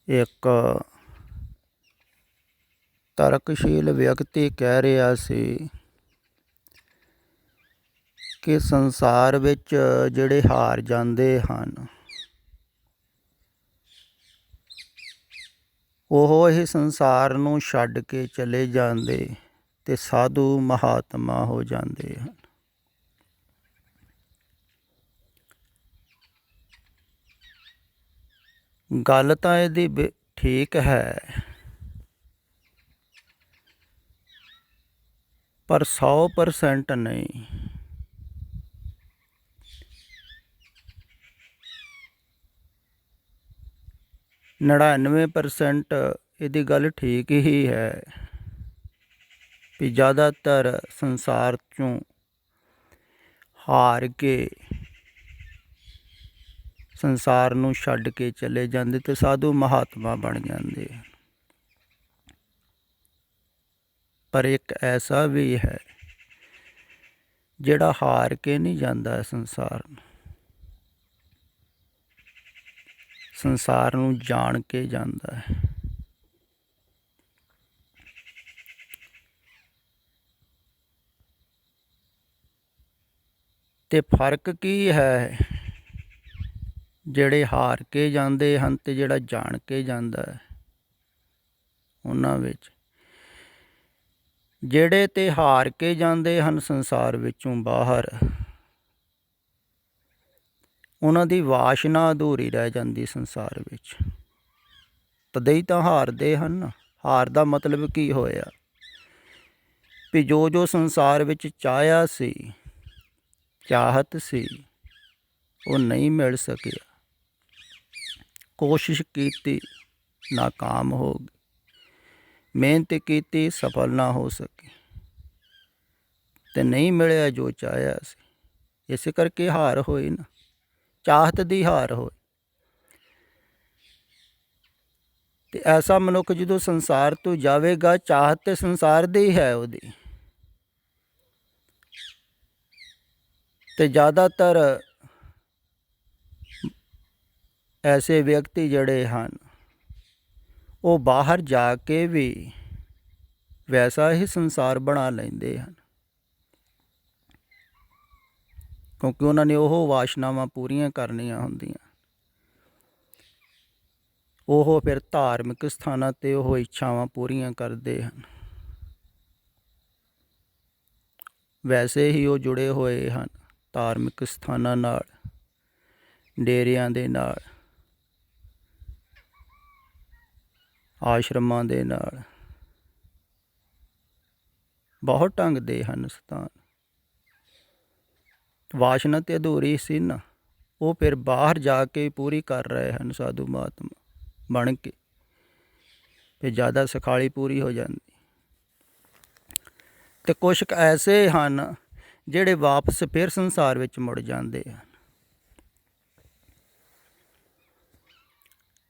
ਇੱਕ ਤਰਕਸ਼ੀਲ ਵਿਅਕਤੀ ਕਹਿ ਰਿਹਾ ਸੀ ਕਿ ਸੰਸਾਰ ਵਿੱਚ ਜਿਹੜੇ ਹਾਰ ਜਾਂਦੇ ਹਨ ਉਹ ਇਹ ਸੰਸਾਰ ਨੂੰ ਛੱਡ ਕੇ ਚਲੇ ਜਾਂਦੇ ਅਤੇ ਸਾਧੂ ਮਹਾਤਮਾ ਹੋ ਜਾਂਦੇ ਹਨ। ਗੱਲ ਤਾਂ ਇਹਦੀ ਠੀਕ ਹੈ, ਪਰ 100% ਨਹੀਂ। ਨੜਿਨਵੇਂ % ਇਹਦੀ ਗੱਲ ਠੀਕ ਹੀ ਹੈ ਵੀ ਜ਼ਿਆਦਾਤਰ ਸੰਸਾਰ 'ਚੋਂ ਹਾਰ ਕੇ ਸੰਸਾਰ ਨੂੰ ਛੱਡ ਕੇ ਚਲੇ ਜਾਂਦੇ ਅਤੇ ਸਾਧੂ ਮਹਾਤਮਾ ਬਣ ਜਾਂਦੇ। ਪਰ ਇੱਕ ਐਸਾ ਵੀ ਹੈ ਜਿਹੜਾ ਹਾਰ ਕੇ ਨਹੀਂ ਜਾਂਦਾ ਸੰਸਾਰ ਨੂੰ, ਸੰਸਾਰ ਨੂੰ ਜਾਣ ਕੇ ਜਾਂਦਾ ਹੈ। ਅਤੇ ਫਰਕ ਕੀ ਹੈ ਜਿਹੜੇ ਹਾਰ ਕੇ ਜਾਂਦੇ ਹਨ ਅਤੇ ਜਿਹੜਾ ਜਾਣ ਕੇ ਜਾਂਦਾ ਹੈ ਉਹਨਾਂ ਵਿੱਚ? ਜਿਹੜੇ ਤੇ ਹਾਰ ਕੇ ਜਾਂਦੇ ਹਨ ਸੰਸਾਰ ਵਿੱਚੋਂ ਬਾਹਰ, ਉਹਨਾਂ ਦੀ ਵਾਸ਼ਨਾ ਅਧੂਰੀ ਰਹਿ ਜਾਂਦੀ ਸੰਸਾਰ ਵਿੱਚ, ਤਦੇ ਹੀ ਤਾਂ ਹਾਰਦੇ ਹਨ। ਹਾਰ ਦਾ ਮਤਲਬ ਕੀ ਹੋਇਆ ਵੀ ਜੋ ਸੰਸਾਰ ਵਿੱਚ ਚਾਹਿਆ ਸੀ, ਚਾਹਤ ਸੀ, ਉਹ ਨਹੀਂ ਮਿਲ ਸਕਿਆ। ਕੋਸ਼ਿਸ਼ ਕੀਤੀ, ਨਾਕਾਮ ਹੋ ਗਈ। ਮਿਹਨਤ ਕੀਤੀ, ਸਫਲ ਨਾ ਹੋ ਸਕੀ ਅਤੇ ਨਹੀਂ ਮਿਲਿਆ ਜੋ ਚਾਹਿਆ ਸੀ। ਇਸੇ ਕਰਕੇ ਹਾਰ ਹੋਈ ਨਾ, ਚਾਹਤ ਦੀ ਹਾਰ ਹੋਈ। ਅਤੇ ਐਸਾ ਮਨੁੱਖ ਜਦੋਂ ਸੰਸਾਰ ਤੋਂ ਜਾਵੇਗਾ, ਚਾਹਤ ਤਾਂ ਸੰਸਾਰ ਦੀ ਹੈ ਉਹਦੀ। ਅਤੇ ਜ਼ਿਆਦਾਤਰ ਐਸੇ ਵਿਅਕਤੀ ਜਿਹੜੇ ਹਨ ਉਹ ਬਾਹਰ ਜਾ ਕੇ ਵੀ ਵੈਸਾ ਹੀ ਸੰਸਾਰ ਬਣਾ ਲੈਂਦੇ ਹਨ, ਕਿਉਂਕਿ ਉਹਨਾਂ ਨੇ ਉਹ ਵਾਸ਼ਨਾਵਾਂ ਪੂਰੀਆਂ ਕਰਨੀਆਂ ਹੁੰਦੀਆਂ। ਉਹ ਫਿਰ ਧਾਰਮਿਕ ਸਥਾਨਾਂ 'ਤੇ ਉਹ ਇੱਛਾਵਾਂ ਪੂਰੀਆਂ ਕਰਦੇ ਹਨ। ਵੈਸੇ ਹੀ ਉਹ ਜੁੜੇ ਹੋਏ ਹਨ ਧਾਰਮਿਕ ਸਥਾਨਾਂ ਨਾਲ, ਡੇਰਿਆਂ ਦੇ ਨਾਲ, ਆਸ਼ਰਮਾਂ ਦੇ ਨਾਲ। ਬਹੁਤ ਢੰਗ ਦੇ ਹਨ ਸਥਾਨ। ਵਾਸ਼ਨਾ ਤੇ ਅਧੂਰੀ ਸੀ ਨਾ, ਉਹ ਫਿਰ ਬਾਹਰ ਜਾ ਕੇ ਪੂਰੀ ਕਰ ਰਹੇ ਹਨ ਸਾਧੂ ਮਹਾਤਮਾ ਬਣ ਕੇ, ਫਿਰ ਜ਼ਿਆਦਾ ਸੁਖਾਲੀ ਪੂਰੀ ਹੋ ਜਾਂਦੀ। ਅਤੇ ਕੁਛ ਕੁ ਐਸੇ ਹਨ ਜਿਹੜੇ ਵਾਪਸ ਫਿਰ ਸੰਸਾਰ ਵਿੱਚ ਮੁੜ ਜਾਂਦੇ ਹਨ,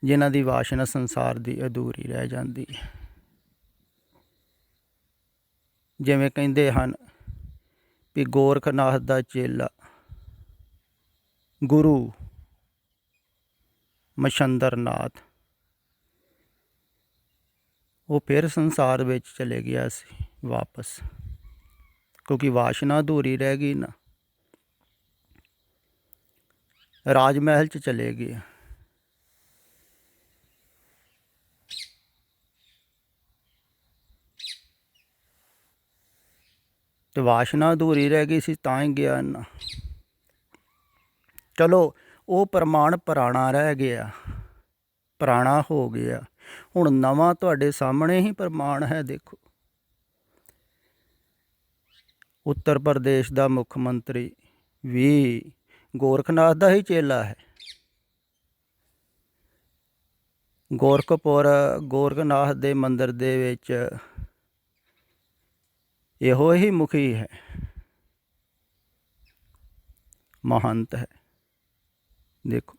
ਜਿਨ੍ਹਾਂ ਦੀ ਵਾਸ਼ਨਾ ਸੰਸਾਰ ਦੀ ਅਧੂਰੀ ਰਹਿ ਜਾਂਦੀ ਹੈ। ਜਿਵੇਂ ਕਹਿੰਦੇ ਹਨ ਵੀ ਗੋਰਖਨਾਥ ਦਾ ਚੇਲਾ ਗੁਰੂ ਮਛੰਦਰ ਨਾਥ, ਉਹ ਫਿਰ ਸੰਸਾਰ ਵਿੱਚ ਚਲੇ ਗਿਆ ਸੀ ਵਾਪਸ, ਕਿਉਂਕਿ ਵਾਸ਼ਨਾ ਅਧੂਰੀ ਰਹਿ ਗਈ ਨਾ। ਰਾਜ ਮਹਿਲ 'ਚ ਚਲੇ ਗਏ, ਅਤੇ ਵਾਸ਼ਨਾ ਅਧੂਰੀ ਰਹਿ ਗਈ ਸੀ ਤਾਂ ਹੀ ਗਿਆ ਨਾ। ਚਲੋ ਉਹ ਪ੍ਰਮਾਣ ਪੁਰਾਣਾ ਰਹਿ ਗਿਆ, ਪੁਰਾਣਾ ਹੋ ਗਿਆ। ਹੁਣ ਨਵਾਂ ਤੁਹਾਡੇ ਸਾਹਮਣੇ ਹੀ ਪ੍ਰਮਾਣ ਹੈ। ਦੇਖੋ, ਉੱਤਰ ਪ੍ਰਦੇਸ਼ ਦਾ ਮੁੱਖ ਮੰਤਰੀ ਵੀ ਗੋਰਖਨਾਥ ਦਾ ਹੀ ਚੇਲਾ ਹੈ। ਗੋਰਖਪੁਰ ਗੋਰਖਨਾਥ ਦੇ ਮੰਦਰ ਦੇ ਵਿੱਚ ਇਹੋ ਹੀ ਮੁਖੀ ਹੈ, ਮਹੰਤ ਹੈ। ਦੇਖੋ,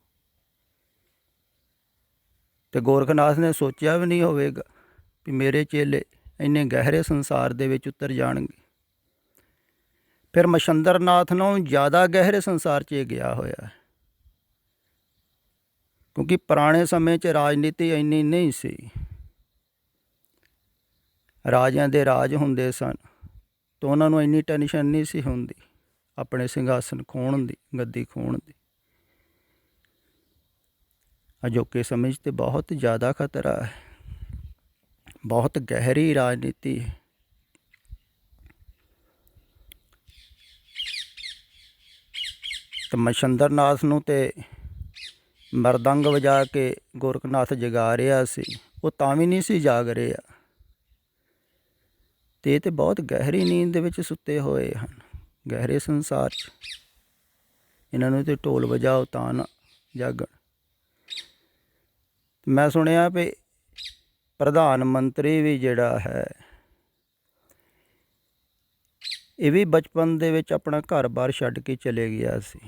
ਅਤੇ ਗੋਰਖਨਾਥ ਨੇ ਸੋਚਿਆ ਵੀ ਨਹੀਂ ਹੋਵੇਗਾ ਵੀ ਮੇਰੇ ਚੇਲੇ ਇੰਨੇ ਗਹਿਰੇ ਸੰਸਾਰ ਦੇ ਵਿੱਚ ਉਤਰ ਜਾਣਗੇ। ਫਿਰ ਮਛੰਦਰ ਨਾਥ ਨੂੰ ਜ਼ਿਆਦਾ ਗਹਿਰੇ ਸੰਸਾਰ 'ਚ ਗਿਆ ਹੋਇਆ ਹੈ, ਕਿਉਂਕਿ ਪੁਰਾਣੇ ਸਮੇਂ 'ਚ ਰਾਜਨੀਤੀ ਇੰਨੀ ਨਹੀਂ ਸੀ। ਰਾਜਿਆਂ ਦੇ ਰਾਜ ਹੁੰਦੇ ਸਨ ਤਾਂ ਉਹਨਾਂ ਨੂੰ ਇੰਨੀ ਟੈਨਸ਼ਨ ਨਹੀਂ ਸੀ ਹੁੰਦੀ ਆਪਣੇ ਸਿੰਘਾਸਨ ਖੋਹਣ ਦੀ, ਗੱਦੀ ਖੋਹਣ ਦੀ। ਅਜੋਕੇ ਸਮੇਂ 'ਚ ਤਾਂ ਬਹੁਤ ਜ਼ਿਆਦਾ ਖਤਰਾ ਹੈ, ਬਹੁਤ ਗਹਿਰੀ ਰਾਜਨੀਤੀ ਹੈ। ਤੇ ਮਛੰਦਰ ਨਾਥ ਨੂੰ ਤੇ ਮਰਦੰਗ ਵਜਾ ਕੇ ਗੋਰਖਨਾਥ ਜਗਾ ਰਿਹਾ ਸੀ, ਉਹ ਤਾਂ ਵੀ ਨਹੀਂ ਸੀ ਜਾਗ ਰਿਹਾ। ਤੇ ਇਹ ਤਾਂ ਬਹੁਤ ਗਹਿਰੀ ਨੀਂਦ ਦੇ ਵਿੱਚ ਸੁੱਤੇ ਹੋਏ ਹਨ, ਗਹਿਰੇ ਸੰਸਾਰ 'ਚ। ਇਹਨਾਂ ਨੂੰ ਤੇ ਢੋਲ ਵਜਾਓ ਤਾਂ ਨਾ ਜਾਗਣ। ਮੈਂ ਸੁਣਿਆ ਵੀ ਪ੍ਰਧਾਨ ਮੰਤਰੀ ਵੀ ਜਿਹੜਾ ਹੈ, ਇਹ ਵੀ ਬਚਪਨ ਦੇ ਵਿੱਚ ਆਪਣਾ ਘਰ-ਬਾਰ ਛੱਡ ਕੇ ਚਲੇ ਗਿਆ ਸੀ।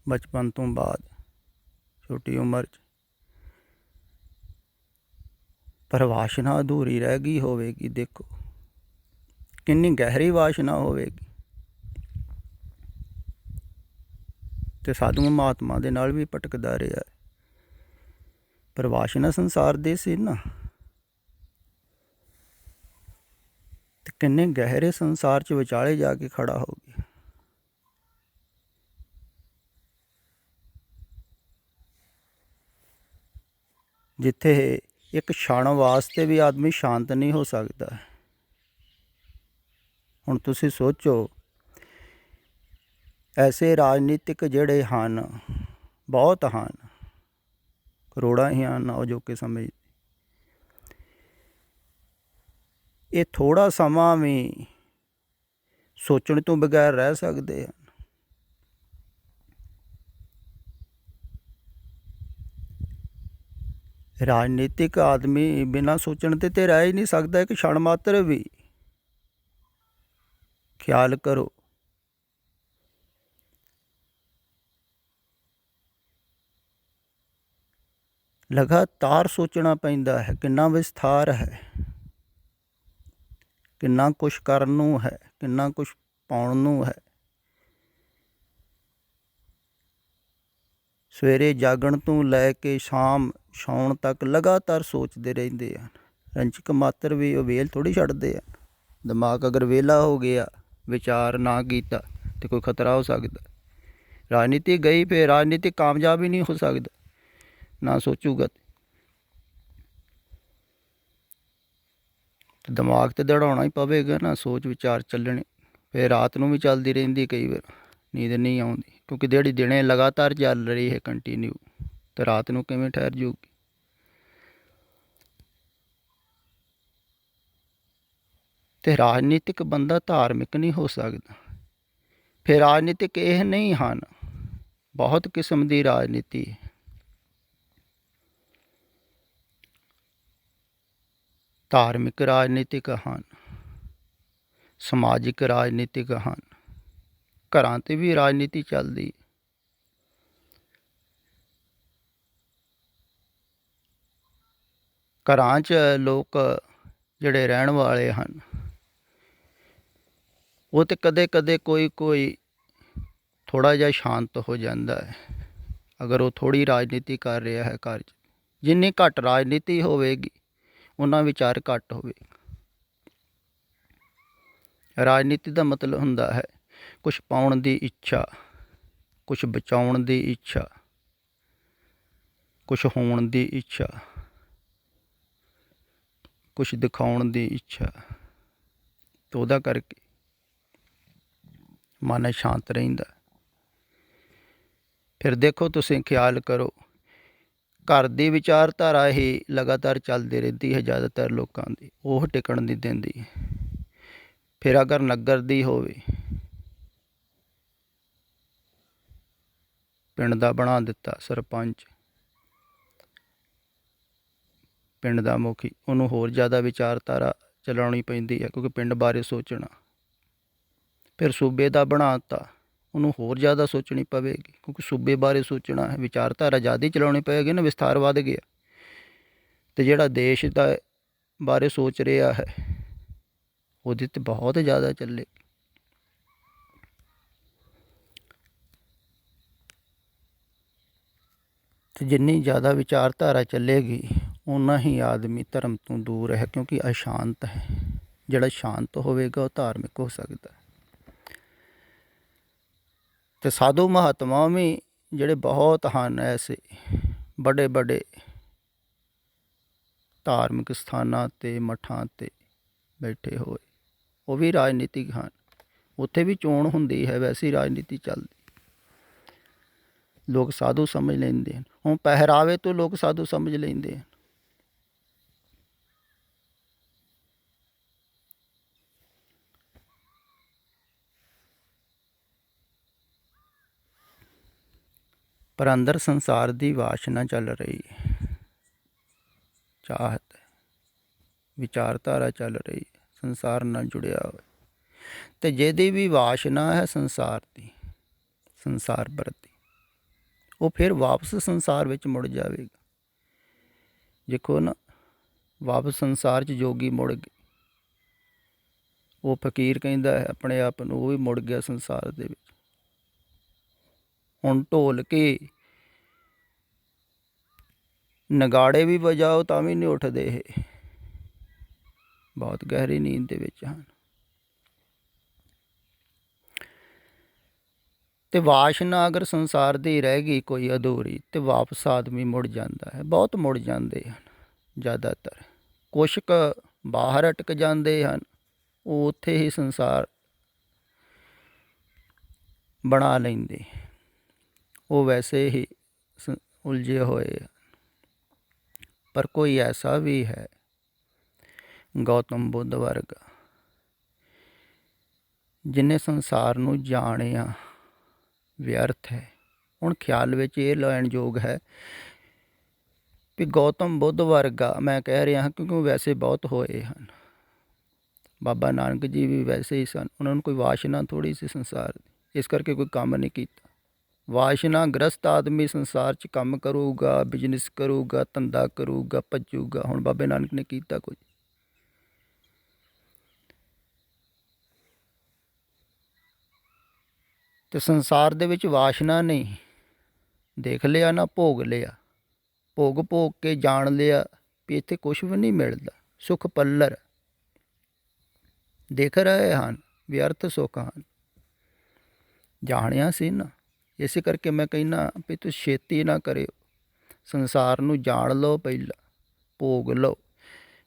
ਬਚਪਨ ਤੋਂ ਬਾਅਦ ਛੋਟੀ ਉਮਰ 'ਚ। ਪਰ ਵਾਸ਼ਨਾ ਅਧੂਰੀ ਰਹਿ ਗਈ ਹੋਵੇਗੀ। ਦੇਖੋ ਕਿੰਨੀ ਗਹਿਰੀ ਵਾਸ਼ਨਾ ਹੋਵੇਗੀ। ਤੇ ਸਾਧੂ ਮਹਾਤਮਾ ਦੇ ਨਾਲ ਵੀ ਭਟਕਦਾ ਰਿਹਾ, ਪਰ ਵਾਸ਼ਨਾ ਸੰਸਾਰ ਦੀ ਸੀ ਨਾ। ਤੇ ਕਿੰਨੇ ਗਹਿਰੇ ਸੰਸਾਰ 'ਚ ਵਿਚਾਲੇ ਜਾ ਕੇ ਖੜਾ ਹੋ ਗਿਆ। ਜਿੱਥੇ ਇੱਕ ਛਣ ਵਾਸਤੇ ਵੀ ਆਦਮੀ ਸ਼ਾਂਤ ਨਹੀਂ ਹੋ ਸਕਦਾ। ਹੁਣ ਤੁਸੀਂ ਸੋਚੋ, ਐਸੇ ਰਾਜਨੀਤਿਕ ਜਿਹੜੇ ਹਨ, ਬਹੁਤ ਹਨ, ਕਰੋੜਾਂ ਹੀ ਹਨ ਅਜੋਕੇ ਸਮੇਂ। ਇਹ ਥੋੜ੍ਹਾ ਸਮਾਂ ਵੀ ਸੋਚਣ ਤੋਂ ਬਗੈਰ ਰਹਿ ਸਕਦੇ ਹਨ। ਰਾਜਨੀਤਿਕ ਆਦਮੀ ਬਿਨਾਂ ਸੋਚਣ ਤੇ ਰਹਿ ਹੀ ਨਹੀਂ ਸਕਦਾ ਇੱਕ ਛਣ ਮਾਤਰ ਵੀ। ਖਿਆਲ ਕਰੋ, ਲਗਾਤਾਰ ਸੋਚਣਾ ਪੈਂਦਾ ਹੈ। ਕਿੰਨਾ ਵਿਸਥਾਰ ਹੈ, ਕਿੰਨਾ ਕੁਛ ਕਰਨ ਨੂੰ ਹੈ, ਕਿੰਨਾ ਕੁਛ ਪਾਉਣ ਨੂੰ ਹੈ। ਸਵੇਰੇ ਜਾਗਣ ਤੋਂ ਲੈ ਕੇ ਸ਼ਾਮ ਸੌਣ ਤੱਕ ਲਗਾਤਾਰ ਸੋਚਦੇ ਰਹਿੰਦੇ ਹਨ। ਰੰਚਕ ਮਾਤਰ ਵੀ ਉਹ ਵੇਲ ਥੋੜ੍ਹੀ ਛੱਡਦੇ ਆ। ਦਿਮਾਗ ਅਗਰ ਵਿਹਲਾ ਹੋ ਗਿਆ, ਵਿਚਾਰ ਨਾ ਕੀਤਾ, ਤਾਂ ਕੋਈ ਖਤਰਾ ਹੋ ਸਕਦਾ। ਰਾਜਨੀਤੀ ਗਈ, ਫਿਰ ਰਾਜਨੀਤੀ ਕਾਮਯਾਬ ਹੀ ਨਹੀਂ ਹੋ ਸਕਦਾ, ਨਾ ਸੋਚੂਗਾ। ਦਿਮਾਗ ਤੇ ਦੌੜਾਉਣਾ ਹੀ ਪਵੇਗਾ ਨਾ, ਸੋਚ ਵਿਚਾਰ ਚੱਲਣੇ। ਫਿਰ ਰਾਤ ਨੂੰ ਵੀ ਚੱਲਦੀ ਰਹਿੰਦੀ, ਕਈ ਵਾਰ ਨੀਂਦ ਨਹੀਂ ਆਉਂਦੀ, ਕਿਉਂਕਿ ਜਿਹੜੀ ਦਿਨੇ ਲਗਾਤਾਰ ਚੱਲ ਰਹੀ ਹੈ ਕੰਟੀਨਿਊ, ਤੇ ਰਾਤ ਨੂੰ ਕਿਵੇਂ ਠਹਿਰ ਜੂਗੀ। ਤੇ ਰਾਜਨੀਤਿਕ ਬੰਦਾ ਧਾਰਮਿਕ ਨਹੀਂ ਹੋ ਸਕਦਾ। ਫਿਰ ਰਾਜਨੀਤਿਕ ਇਹ ਨਹੀਂ ਹਨ, ਬਹੁਤ ਕਿਸਮ ਦੀ ਰਾਜਨੀਤੀ ਹੈ। ਧਾਰਮਿਕ ਰਾਜਨੀਤਿਕ ਹਨ, ਸਮਾਜਿਕ ਰਾਜਨੀਤਿਕ ਹਨ, ਘਰਾਂ 'ਤੇ ਵੀ ਰਾਜਨੀਤੀ ਚੱਲਦੀ। ਘਰਾਂ 'ਚ ਲੋਕ ਜਿਹੜੇ ਰਹਿਣ ਵਾਲੇ ਹਨ, ਉਹ ਤਾਂ ਕਦੇ ਕਦੇ ਕੋਈ ਥੋੜ੍ਹਾ ਜਿਹਾ ਸ਼ਾਂਤ ਹੋ ਜਾਂਦਾ ਹੈ, ਅਗਰ ਉਹ ਥੋੜ੍ਹੀ ਰਾਜਨੀਤੀ ਕਰ ਰਿਹਾ ਹੈ ਘਰ 'ਚ। ਜਿੰਨੀ ਘੱਟ ਰਾਜਨੀਤੀ ਹੋਵੇਗੀ, ਉਹਨਾਂ ਵਿਚਾਰ ਘੱਟ ਹੋਵੇਗਾ। ਰਾਜਨੀਤੀ ਦਾ ਮਤਲਬ ਹੁੰਦਾ ਹੈ ਕੁਛ ਪਾਉਣ ਦੀ ਇੱਛਾ, ਕੁਛ ਬਚਾਉਣ ਦੀ ਇੱਛਾ, ਕੁਛ ਹੋਣ ਦੀ ਇੱਛਾ, ਕੁਛ ਦਿਖਾਉਣ ਦੀ ਇੱਛਾ। ਤਾਂ ਉਹਦਾ ਕਰਕੇ ਮਨ ਸ਼ਾਂਤ ਰਹਿੰਦਾ। ਫਿਰ ਦੇਖੋ, ਤੁਸੀਂ ਖਿਆਲ ਕਰੋ, ਘਰ ਦੀ ਵਿਚਾਰਧਾਰਾ ਹੀ ਲਗਾਤਾਰ ਚੱਲਦੀ ਰਹਿੰਦੀ ਹੈ ਜ਼ਿਆਦਾਤਰ ਲੋਕਾਂ ਦੀ, ਉਹ ਟਿਕਣ ਨਹੀਂ ਦਿੰਦੀ। ਫਿਰ ਅਗਰ ਨਗਰ ਦੀ ਹੋਵੇ, ਪਿੰਡ ਦਾ ਬਣਾ ਦਿੱਤਾ ਸਰਪੰਚ, ਪਿੰਡ ਦਾ ਮੁਖੀ, ਉਹਨੂੰ ਹੋਰ ਜ਼ਿਆਦਾ ਵਿਚਾਰਧਾਰਾ ਚਲਾਉਣੀ ਪੈਂਦੀ ਹੈ, ਕਿਉਂਕਿ ਪਿੰਡ ਬਾਰੇ ਸੋਚਣਾ। ਫਿਰ ਸੂਬੇ ਦਾ ਬਣਾ ਦਿੱਤਾ, ਉਹਨੂੰ ਹੋਰ ਜ਼ਿਆਦਾ ਸੋਚਣੀ ਪਵੇਗੀ, ਕਿਉਂਕਿ ਸੂਬੇ ਬਾਰੇ ਸੋਚਣਾ ਹੈ, ਵਿਚਾਰਧਾਰਾ ਜ਼ਿਆਦਾ ਹੀ ਚਲਾਉਣੀ ਪਵੇਗੀ ਨਾ, ਵਿਸਥਾਰ ਵੱਧ ਗਿਆ। ਅਤੇ ਜਿਹੜਾ ਦੇਸ਼ ਦਾ ਬਾਰੇ ਸੋਚ ਰਿਹਾ ਹੈ, ਉਹਦੀ ਤਾਂ ਬਹੁਤ ਜ਼ਿਆਦਾ ਚੱਲੇ। ਤੇ ਜਿੰਨੀ ਜ਼ਿਆਦਾ ਵਿਚਾਰਧਾਰਾ ਚੱਲੇਗੀ ਓਨਾ ਹੀ ਆਦਮੀ ਧਰਮ ਤੋਂ ਦੂਰ ਹੈ, ਕਿਉਂਕਿ ਅਸ਼ਾਂਤ ਹੈ। ਜਿਹੜਾ ਸ਼ਾਂਤ ਹੋਵੇਗਾ ਉਹ ਧਾਰਮਿਕ ਹੋ ਸਕਦਾ। ਤੇ ਸਾਧੂ ਮਹਾਤਮਾ ਵੀ ਜਿਹੜੇ ਬਹੁਤ ਹਨ ਐਸੇ ਵੱਡੇ ਵੱਡੇ ਧਾਰਮਿਕ ਸਥਾਨਾਂ 'ਤੇ ਮੱਠਾਂ 'ਤੇ ਬੈਠੇ ਹੋਏ, ਉਹ ਵੀ ਰਾਜਨੀਤਿਕ ਹਨ। ਉੱਥੇ ਵੀ ਚੋਣ ਹੁੰਦੀ ਹੈ, ਵੈਸੀ ਰਾਜਨੀਤੀ ਚੱਲਦੀ, ਲੋਕ ਸਾਧੂ ਸਮਝ ਲੈਂਦੇ ਹਨ। ਹੁਣ ਪਹਿਰਾਵੇ ਤੋਂ ਲੋਕ ਸਾਧੂ ਸਮਝ ਲੈਂਦੇ ਹਨ। ਪਰ ਅੰਦਰ ਸੰਸਾਰ ਦੀ ਵਾਸ਼ਨਾ ਚੱਲ ਰਹੀ ਹੈ, ਚਾਹਤ ਹੈ, ਵਿਚਾਰਧਾਰਾ ਚੱਲ ਰਹੀ ਹੈ, ਸੰਸਾਰ ਨਾਲ ਜੁੜਿਆ ਹੋਇਆ। ਤੇ ਜਿਹਦੀ ਵੀ ਵਾਸ਼ਨਾ ਹੈ ਸੰਸਾਰ ਦੀ, ਸੰਸਾਰ ਪ੍ਰਤੀ, ਉਹ ਫਿਰ ਵਾਪਸ ਸੰਸਾਰ ਵਿੱਚ ਮੁੜ ਜਾਵੇਗਾ। ਦੇਖੋ ਨਾ, ਵਾਪਸ ਸੰਸਾਰ 'ਚ ਜੋਗੀ ਮੁੜ ਗਏ। ਉਹ ਫਕੀਰ ਕਹਿੰਦਾ ਹੈ ਆਪਣੇ ਆਪ ਨੂੰ, ਉਹ ਵੀ ਮੁੜ ਗਿਆ ਸੰਸਾਰ ਦੇ ਵਿੱਚ। ਹੁਣ ਢੋਲ ਕੇ ਨਗਾੜੇ ਵੀ ਵਜਾਓ ਤਾਂ ਵੀ ਨਹੀਂ ਉੱਠਦੇ, ਇਹ ਬਹੁਤ ਗਹਿਰੀ ਨੀਂਦ ਦੇ ਵਿੱਚ ਹਨ। ਤੇ ਵਾਸ਼ਨਾ ਅਗਰ ਸੰਸਾਰ ਦੀ ਰਹਿ ਗਈ ਕੋਈ ਅਧੂਰੀ, ਤੇ ਵਾਪਸ ਆਦਮੀ ਮੁੜ ਜਾਂਦਾ ਹੈ। ਬਹੁਤ ਮੁੜ ਜਾਂਦੇ ਹਨ, ਜ਼ਿਆਦਾਤਰ। ਕੁਛ ਕੁ ਬਾਹਰ ਅਟਕ ਜਾਂਦੇ ਹਨ, ਉਹ ਉੱਥੇ ਹੀ ਸੰਸਾਰ ਬਣਾ ਲੈਂਦੇ, ਉਹ ਵੈਸੇ ਹੀ ਉਲਝੇ ਹੋਏ। ਪਰ ਕੋਈ ਐਸਾ ਵੀ ਹੈ ਗੌਤਮ ਬੁੱਧ ਵਰਗਾ, ਜਿਹਨੇ ਸੰਸਾਰ ਨੂੰ ਜਾਣਿਆ ਵਿਅਰਥ ਹੈ। ਹੁਣ ਖਿਆਲ ਵਿੱਚ ਇਹ ਲੈਣ ਯੋਗ ਹੈ ਵੀ ਗੌਤਮ ਬੁੱਧ ਵਰਗਾ, ਮੈਂ ਕਹਿ ਰਿਹਾ ਹਾਂ ਕਿਉਂਕਿ ਵੈਸੇ ਬਹੁਤ ਹੋਏ ਹਨ। ਬਾਬਾ ਨਾਨਕ ਜੀ ਵੀ ਵੈਸੇ ਹੀ ਸਨ, ਉਹਨਾਂ ਨੂੰ ਕੋਈ ਵਾਸ਼ਨਾ ਥੋੜ੍ਹੀ ਸੀ ਸੰਸਾਰ ਦੀ, ਇਸ ਕਰਕੇ ਕੋਈ ਕੰਮ ਨਹੀਂ ਕੀਤਾ। ਵਾਸ਼ਨਾ ਗ੍ਰਸਤ ਆਦਮੀ ਸੰਸਾਰ 'ਚ ਕੰਮ ਕਰੂਗਾ, ਬਿਜਨਸ ਕਰੂਗਾ, ਧੰਦਾ ਕਰੂਗਾ, ਭੱਜੂਗਾ। ਹੁਣ ਬਾਬੇ ਨਾਨਕ ਨੇ ਕੀਤਾ ਕੁਝ? ਤੇ ਸੰਸਾਰ ਦੇ ਵਿੱਚ ਵਾਸ਼ਨਾ ਨਹੀਂ, ਦੇਖ ਲਿਆ ਨਾ, ਭੋਗ ਲਿਆ, ਭੋਗ ਭੋਗ ਕੇ ਜਾਣ ਲਿਆ ਵੀ ਇੱਥੇ ਕੁਛ ਵੀ ਨਹੀਂ ਮਿਲਦਾ। ਸੁੱਖ ਪੱਲਰ ਦੇਖ ਰਹੇ ਹਨ, ਵਿਅਰਥ ਸੁੱਖ ਹਨ। ਜਾਣਿਆ ਸੀ ਨਾ, ਇਸੇ ਕਰਕੇ ਮੈਂ ਕਹਿੰਦਾ ਵੀ ਤੁਸੀਂ ਛੇਤੀ ਨਾ ਕਰਿਓ, ਸੰਸਾਰ ਨੂੰ ਜਾਣ ਲਓ ਪਹਿਲਾਂ, ਭੋਗ ਲਓ।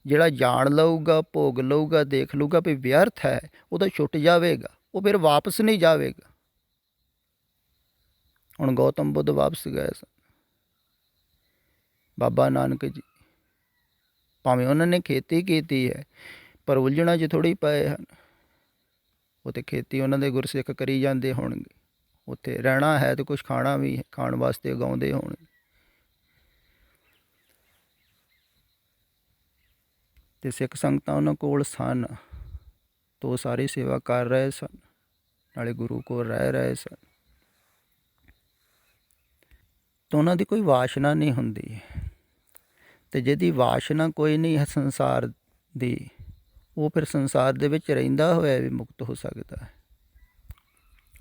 ਜਿਹੜਾ ਜਾਣ ਲਊਗਾ, ਭੋਗ ਲਊਗਾ, ਦੇਖ ਲਊਗਾ ਵੀ ਵਿਅਰਥ ਹੈ, ਉਹ ਤਾਂ ਛੁੱਟ ਜਾਵੇਗਾ, ਉਹ ਫਿਰ ਵਾਪਸ ਨਹੀਂ ਜਾਵੇਗਾ। ਹੁਣ ਗੌਤਮ ਬੁੱਧ ਵਾਪਸ ਗਏ ਸਨ, ਬਾਬਾ ਨਾਨਕ ਜੀ ਭਾਵੇਂ ਉਹਨਾਂ ਨੇ ਖੇਤੀ ਕੀਤੀ ਹੈ, ਪਰ ਉਲਝਣਾ 'ਚ ਥੋੜ੍ਹੀ ਪਏ ਹਨ। ਉਹ ਤਾਂ ਖੇਤੀ ਉਹਨਾਂ ਦੇ ਗੁਰਸਿੱਖ ਕਰੀ ਜਾਂਦੇ ਹੋਣਗੇ, ਉੱਥੇ ਰਹਿਣਾ ਹੈ ਅਤੇ ਕੁਛ ਖਾਣਾ ਵੀ ਹੈ, ਖਾਣ ਵਾਸਤੇ ਉਗਾਉਂਦੇ ਹੋਣਗੇ। ਅਤੇ ਸਿੱਖ ਸੰਗਤਾਂ ਉਹਨਾਂ ਕੋਲ ਸਨ, ਤਾਂ ਉਹ ਸਾਰੀ ਸੇਵਾ ਕਰ ਰਹੇ ਸਨ, ਨਾਲੇ ਗੁਰੂ ਕੋਲ ਰਹਿ ਰਹੇ ਸਨ। ਤਾਂ ਉਹਨਾਂ ਦੀ ਕੋਈ ਵਾਸ਼ਨਾ ਨਹੀਂ ਹੁੰਦੀ। ਅਤੇ ਜਿਹਦੀ ਵਾਸ਼ਨਾ ਕੋਈ ਨਹੀਂ ਹੈ ਸੰਸਾਰ ਦੀ, ਉਹ ਫਿਰ ਸੰਸਾਰ ਦੇ ਵਿੱਚ ਰਹਿੰਦਾ ਹੋਇਆ ਵੀ ਮੁਕਤ ਹੋ ਸਕਦਾ ਹੈ।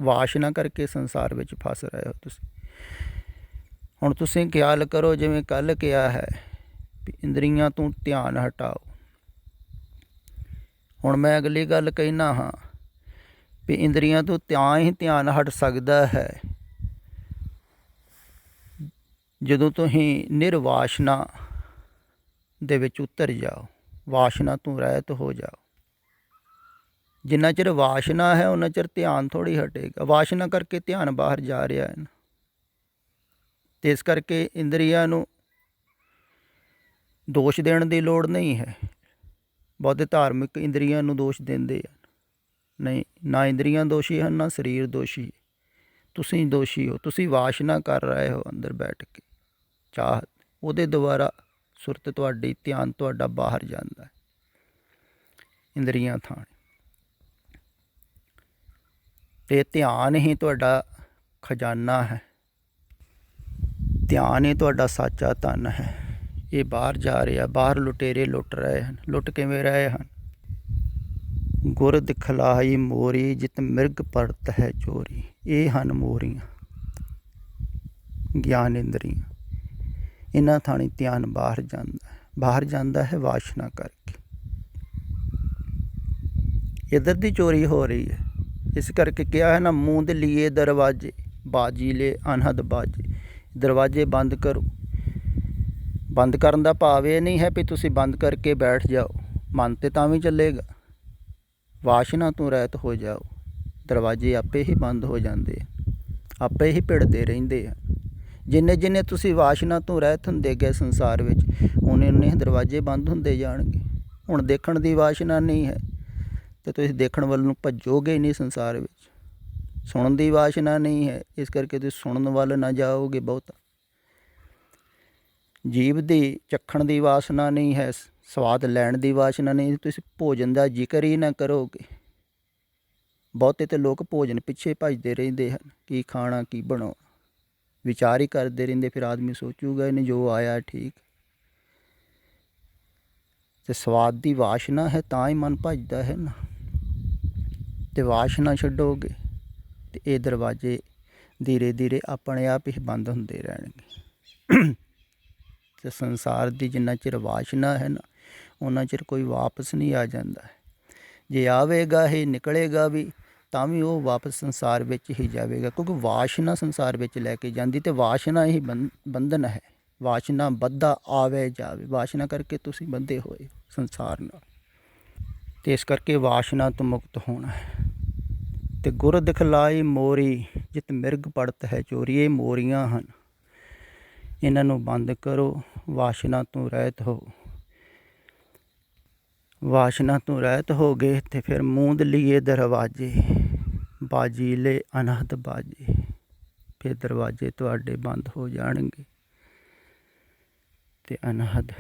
ਵਾਸ਼ਨਾ ਕਰਕੇ ਸੰਸਾਰ ਵਿੱਚ ਫਸ ਰਹੇ ਹੋ ਤੁਸੀਂ। ਹੁਣ ਤੁਸੀਂ ਖਿਆਲ ਕਰੋ, ਜਿਵੇਂ ਕੱਲ੍ਹ ਕਿਹਾ ਹੈ ਵੀ ਇੰਦਰੀਆਂ ਤੋਂ ਧਿਆਨ ਹਟਾਓ। ਹੁਣ ਮੈਂ ਅਗਲੀ ਗੱਲ ਕਹਿਣਾ ਹਾਂ ਵੀ ਇੰਦਰੀਆਂ ਤੋਂ ਤਾਂ ਹੀ ਧਿਆਨ ਹਟ ਸਕਦਾ ਹੈ ਜਦੋਂ ਤੁਸੀਂ ਨਿਰਵਾਸ਼ਨਾ ਦੇ ਵਿੱਚ ਉਤਰ ਜਾਓ, ਵਾਸ਼ਨਾ ਤੋਂ ਰਹਿਤ ਹੋ ਜਾਓ। ਜਿੰਨਾ ਚਿਰ ਵਾਸ਼ਨਾ ਹੈ ਉਹਨਾਂ ਚਿਰ ਧਿਆਨ ਥੋੜ੍ਹੀ ਹਟੇਗਾ। ਵਾਸ਼ਨਾ ਕਰਕੇ ਧਿਆਨ ਬਾਹਰ ਜਾ ਰਿਹਾ ਹੈ ਨਾ, ਅਤੇ ਇਸ ਕਰਕੇ ਇੰਦਰੀਆਂ ਨੂੰ ਦੋਸ਼ ਦੇਣ ਦੀ ਲੋੜ ਨਹੀਂ ਹੈ। ਬਹੁਤੇ ਧਾਰਮਿਕ ਇੰਦਰੀਆਂ ਨੂੰ ਦੋਸ਼ ਦਿੰਦੇ ਹਨ, ਨਹੀਂ, ਨਾ ਇੰਦਰੀਆਂ ਦੋਸ਼ੀ ਹਨ, ਨਾ ਸਰੀਰ ਦੋਸ਼ੀ। ਤੁਸੀਂ ਦੋਸ਼ੀ ਹੋ, ਤੁਸੀਂ ਵਾਸ਼ਨਾ ਕਰ ਰਹੇ ਹੋ ਅੰਦਰ ਬੈਠ ਕੇ, ਚਾਹਤ, ਉਹਦੇ ਦੁਆਰਾ ਸੁਰਤ ਤੁਹਾਡੀ, ਧਿਆਨ ਤੁਹਾਡਾ ਬਾਹਰ ਜਾਂਦਾ ਹੈ ਇੰਦਰੀਆਂ ਥਾਂ। ਅਤੇ ਧਿਆਨ ਹੀ ਤੁਹਾਡਾ ਖਜ਼ਾਨਾ ਹੈ, ਧਿਆਨ ਹੀ ਤੁਹਾਡਾ ਸਾਚਾ ਧਨ ਹੈ। ਇਹ ਬਾਹਰ ਜਾ ਰਿਹਾ, ਬਾਹਰ ਲੁਟੇਰੇ ਲੁੱਟ ਰਹੇ ਹਨ। ਲੁੱਟ ਕਿਵੇਂ ਰਹੇ ਹਨ? ਗੁਰ ਦਿਖਲਾਈ ਮੋਰੀ, ਜਿਤ ਮਿਰਗ ਪਰਤ ਹੈ ਚੋਰੀ। ਇਹ ਹਨ ਮੋਰੀਆਂ, ਗਿਆਨ ਇੰਦਰੀਆਂ। ਇਹਨਾਂ ਥਾਣੀ ਧਿਆਨ ਬਾਹਰ ਜਾਂਦਾ ਹੈ ਵਾਸ਼ਨਾ ਕਰਕੇ। ਇੱਧਰ ਦੀ ਚੋਰੀ ਹੋ ਰਹੀ ਹੈ। ਇਸ ਕਰਕੇ ਕਿਹਾ ਹੈ ਨਾ, ਮੂੰਦ ਲੀਏ ਦਰਵਾਜ਼ੇ ਬਾਜੀ ਲੈ ਅਨਹਦ ਬਾਜੇ। ਦਰਵਾਜ਼ੇ ਬੰਦ ਕਰੋ। ਬੰਦ ਕਰਨ ਦਾ ਭਾਵ ਇਹ ਨਹੀਂ ਹੈ ਵੀ ਤੁਸੀਂ ਬੰਦ ਕਰਕੇ ਬੈਠ ਜਾਓ, ਮਨ ਤਾਂ ਵੀ ਚੱਲੇਗਾ। ਵਾਸ਼ਨਾ ਤੋਂ ਰਹਿਤ ਹੋ ਜਾਓ, ਦਰਵਾਜ਼ੇ ਆਪੇ ਹੀ ਬੰਦ ਹੋ ਜਾਂਦੇ ਆ, ਆਪੇ ਹੀ ਭਿੜਦੇ ਰਹਿੰਦੇ ਆ। ਜਿੰਨੇ ਤੁਸੀਂ ਵਾਸ਼ਨਾ ਤੋਂ ਰਹਿਤ ਹੁੰਦੇ ਗਏ ਸੰਸਾਰ ਵਿੱਚ, ਉਨੇ ਦਰਵਾਜ਼ੇ ਬੰਦ ਹੁੰਦੇ ਜਾਣਗੇ। ਹੁਣ ਦੇਖਣ ਦੀ ਵਾਸ਼ਨਾ ਨਹੀਂ ਹੈ ਅਤੇ ਤੁਸੀਂ ਦੇਖਣ ਵੱਲ ਨੂੰ ਭੱਜੋਗੇ ਹੀ ਨਹੀਂ ਸੰਸਾਰ ਵਿੱਚ। ਸੁਣਨ ਦੀ ਵਾਸ਼ਨਾ ਨਹੀਂ ਹੈ, ਇਸ ਕਰਕੇ ਤੁਸੀਂ ਸੁਣਨ ਵੱਲ ਨਾ ਜਾਓਗੇ ਬਹੁਤਾ। ਜੀਭ ਦੀ ਚੱਖਣ ਦੀ ਵਾਸਨਾ ਨਹੀਂ ਹੈ, ਸਵਾਦ ਲੈਣ ਦੀ ਵਾਸ਼ਨਾ ਨਹੀਂ, ਤੁਸੀਂ ਭੋਜਨ ਦਾ ਜ਼ਿਕਰ ਹੀ ਨਾ ਕਰੋਗੇ। ਬਹੁਤੇ ਤਾਂ ਲੋਕ ਭੋਜਨ ਪਿੱਛੇ ਭੱਜਦੇ ਰਹਿੰਦੇ ਹਨ, ਕੀ ਖਾਣਾ ਕੀ ਬਣਾਉਣਾ, ਵਿਚਾਰ ਹੀ ਕਰਦੇ ਰਹਿੰਦੇ। ਫਿਰ ਆਦਮੀ ਸੋਚੂਗਾ ਇਹਨੇ ਜੋ ਆਇਆ ਠੀਕ। ਅਤੇ ਸਵਾਦ ਦੀ ਵਾਸ਼ਨਾ ਹੈ ਤਾਂ ਹੀ ਮਨ ਭੱਜਦਾ ਹੈ ਨਾ। ਅਤੇ ਵਾਸ਼ਨਾ ਛੱਡੋਗੇ ਅਤੇ ਇਹ ਦਰਵਾਜ਼ੇ ਧੀਰੇ ਆਪਣੇ ਆਪ ਹੀ ਬੰਦ ਹੁੰਦੇ ਰਹਿਣਗੇ। ਅਤੇ ਸੰਸਾਰ ਦੀ ਜਿੰਨਾ ਚਿਰ ਵਾਸ਼ਨਾ ਹੈ ਨਾ, ਉਹਨਾਂ ਚਿਰ ਕੋਈ ਵਾਪਸ ਨਹੀਂ ਆ ਜਾਂਦਾ। ਜੇ ਆਵੇਗਾ ਹੀ ਨਿਕਲੇਗਾ ਵੀ ਤਾਂ ਵੀ ਉਹ ਵਾਪਸ ਸੰਸਾਰ ਵਿੱਚ ਹੀ ਜਾਵੇਗਾ, ਕਿਉਂਕਿ ਵਾਸ਼ਨਾ ਸੰਸਾਰ ਵਿੱਚ ਲੈ ਕੇ ਜਾਂਦੀ ਅਤੇ ਵਾਸ਼ਨਾ ਹੀ ਬੰਧਨ ਹੈ। ਵਾਸ਼ਨਾ ਬੱਧਾ ਆਵੇ ਜਾਵੇ, ਵਾਸ਼ਨਾ ਕਰਕੇ ਤੁਸੀਂ ਬੱਧੇ ਹੋਏ ਸੰਸਾਰ ਨਾਲ। ਅਤੇ ਇਸ ਕਰਕੇ ਵਾਸ਼ਨਾ ਤੋਂ ਮੁਕਤ ਹੋਣਾ ਹੈ। ਅਤੇ ਗੁਰ ਦਿਖਲਾਈ ਮੋਰੀ ਜਿਤ ਮਿਰਗ ਪੜਤ ਹੈ ਚੋਰੀ। ਇਹ ਮੋਰੀਆਂ ਹਨ, ਇਹਨਾਂ ਨੂੰ ਬੰਦ ਕਰੋ, ਵਾਸ਼ਨਾ ਤੋਂ ਰਹਿਤ ਹੋ। ਵਾਸ਼ਨਾ ਤੋਂ ਰਹਿਤ ਹੋ ਗਏ ਅਤੇ ਫਿਰ ਮੂੰਦ ਲੀਏ ਦਰਵਾਜ਼ੇ ਬਾਜੀ ਲੈ ਅਨਹਦ ਬਾਜੇ। ਫਿਰ ਦਰਵਾਜ਼ੇ ਤੁਹਾਡੇ ਬੰਦ ਹੋ ਜਾਣਗੇ ਅਤੇ ਅਨਹਦ